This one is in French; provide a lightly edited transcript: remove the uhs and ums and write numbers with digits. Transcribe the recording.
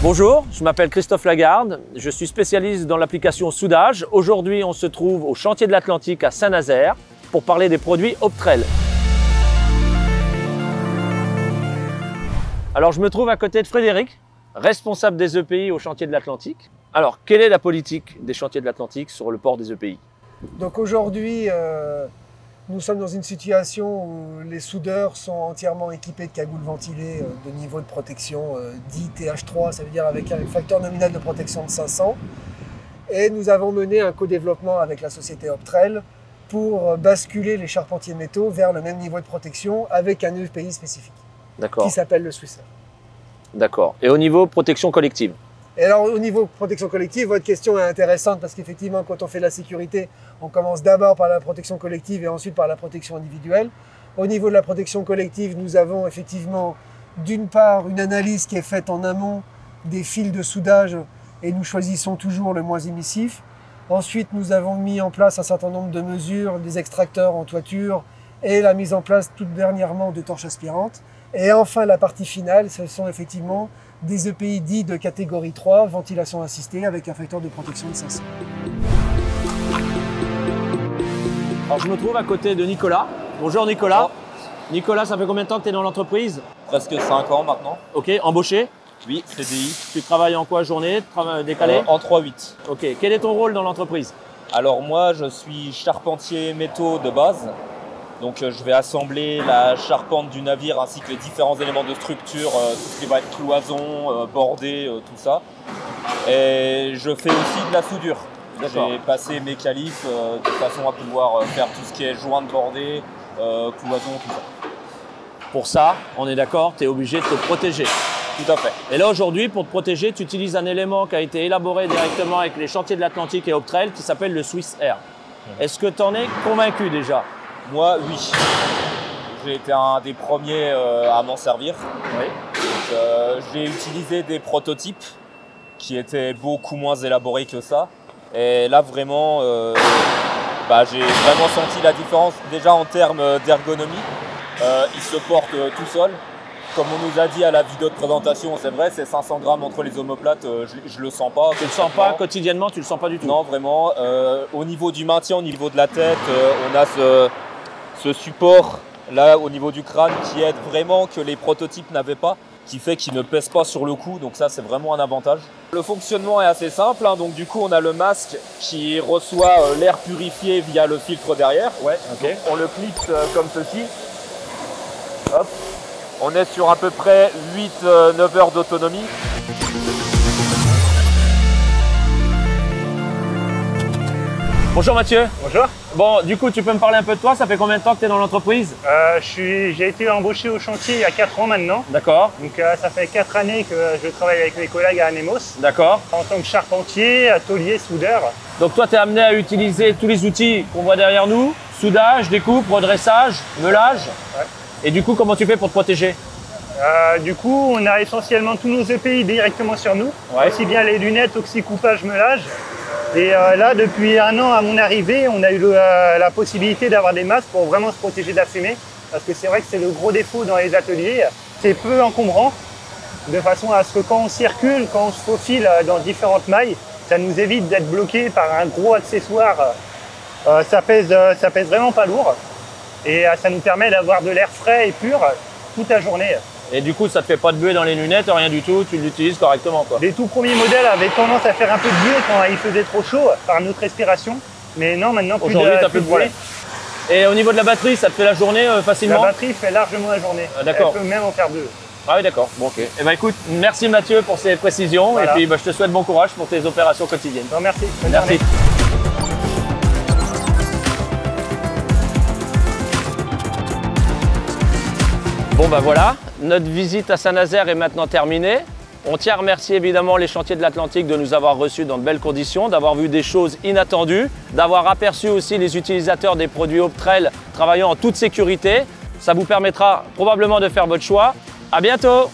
Bonjour, je m'appelle Christophe Lagarde, je suis spécialiste dans l'application soudage. Aujourd'hui, on se trouve au chantier de l'Atlantique à Saint-Nazaire pour parler des produits Optrel. Alors, je me trouve à côté de Frédéric, responsable des EPI au chantier de l'Atlantique. Alors, quelle est la politique des chantiers de l'Atlantique sur le port des EPI? Donc aujourd'hui, nous sommes dans une situation où les soudeurs sont entièrement équipés de cagoules ventilées de niveau de protection dit TH3, ça veut dire avec un facteur nominal de protection de 500. Et nous avons mené un co-développement avec la société Optrel pour basculer les charpentiers métaux vers le même niveau de protection avec un EPI spécifique qui s'appelle le Swiss Air. D'accord. Et au niveau protection collective? Et alors au niveau protection collective, votre question est intéressante parce qu'effectivement quand on fait de la sécurité, on commence d'abord par la protection collective et ensuite par la protection individuelle. Au niveau de la protection collective, nous avons effectivement d'une part une analyse qui est faite en amont des fils de soudage et nous choisissons toujours le moins émissif. Ensuite, nous avons mis en place un certain nombre de mesures, des extracteurs en toiture et la mise en place toute dernièrement de torches aspirantes. Et enfin, la partie finale, ce sont effectivement des EPI dits de catégorie 3, ventilation assistée avec un facteur de protection de 500. Alors je me trouve à côté de Nicolas. Bonjour Nicolas. Nicolas, ça fait combien de temps que tu es dans l'entreprise? Presque 5 ans maintenant. Ok, embauché? Oui, CDI. Tu travailles en quoi, journée, décalé? En 3-8. Ok, quel est ton rôle dans l'entreprise? Alors moi, je suis charpentier métaux de base. Donc je vais assembler la charpente du navire ainsi que les différents éléments de structure, tout ce qui va être cloison, bordé, tout ça. Et je fais aussi de la soudure. J'ai passé mes qualifs de façon à pouvoir faire tout ce qui est joint de bordé, cloison, tout ça. Pour ça, on est d'accord, tu es obligé de te protéger. Tout à fait. Et là aujourd'hui, pour te protéger, tu utilises un élément qui a été élaboré directement avec les chantiers de l'Atlantique et Optrel qui s'appelle le Swiss Air. Est-ce que tu en es convaincu déjà? Moi, oui. J'ai été un des premiers à m'en servir. Oui. J'ai utilisé des prototypes qui étaient beaucoup moins élaborés que ça. Et là, vraiment, j'ai vraiment senti la différence déjà en termes d'ergonomie. Il se porte tout seul. Comme on nous a dit à la vidéo de présentation, c'est vrai, c'est 500 grammes entre les omoplates, je le sens pas. Tu le sens pas quotidiennement, tu le sens pas du tout? Non, vraiment. Au niveau du maintien, au niveau de la tête, on a ce support là au niveau du crâne qui aide vraiment que les prototypes n'avaient pas, qui fait qu'ils ne pèsent pas sur le cou, donc ça c'est vraiment un avantage. Le fonctionnement est assez simple, hein, donc du coup on a le masque qui reçoit l'air purifié via le filtre derrière. Ouais, ok. Donc, on le clipse comme ceci. Hop. On est sur à peu près 8-9 heures d'autonomie. Bonjour Mathieu. Bonjour. Bon, du coup, tu peux me parler un peu de toi? Ça fait combien de temps que tu es dans l'entreprise? J'ai été embauché au chantier il y a 4 ans maintenant. D'accord. Donc ça fait 4 années que je travaille avec mes collègues à Anemos. D'accord. En tant que charpentier, atelier, soudeur. Donc toi, tu es amené à utiliser tous les outils qu'on voit derrière nous, soudage, découpe, redressage, meulage. Ouais. Et du coup, comment tu fais pour te protéger? Du coup, on a essentiellement tous nos EPI directement sur nous. Ouais. Aussi bien les lunettes, oxycoupage, meulage. Et là, depuis 1 an à mon arrivée, on a eu la possibilité d'avoir des masques pour vraiment se protéger de la fumée. Parce que c'est vrai que c'est le gros défaut dans les ateliers. C'est peu encombrant, de façon à ce que quand on circule, quand on se faufile dans différentes mailles, ça nous évite d'être bloqué par un gros accessoire. Ça pèse vraiment pas lourd. Et ça nous permet d'avoir de l'air frais et pur toute la journée. Et du coup, ça te fait pas de buée dans les lunettes, rien du tout, tu l'utilises correctement, quoi. Les tout premiers modèles avaient tendance à faire un peu de buée quand il faisait trop chaud par notre respiration. Mais non, maintenant, plus Aujourd'hui, tu n'as plus plus de problème. Et au niveau de la batterie, ça te fait la journée facilement? La batterie fait largement la journée. D'accord. Elle peut même en faire 2. Ah oui, d'accord. Bon, ok. Eh ben, écoute, merci Mathieu pour ces précisions. Voilà. Et puis, je te souhaite bon courage pour tes opérations quotidiennes. Non, merci. Bonne Merci. journée. Bon, ben voilà, notre visite à Saint-Nazaire est maintenant terminée. On tient à remercier évidemment les Chantiers de l'Atlantique de nous avoir reçus dans de belles conditions, d'avoir vu des choses inattendues, d'avoir aperçu aussi les utilisateurs des produits Optrel travaillant en toute sécurité. Ça vous permettra probablement de faire votre choix. À bientôt!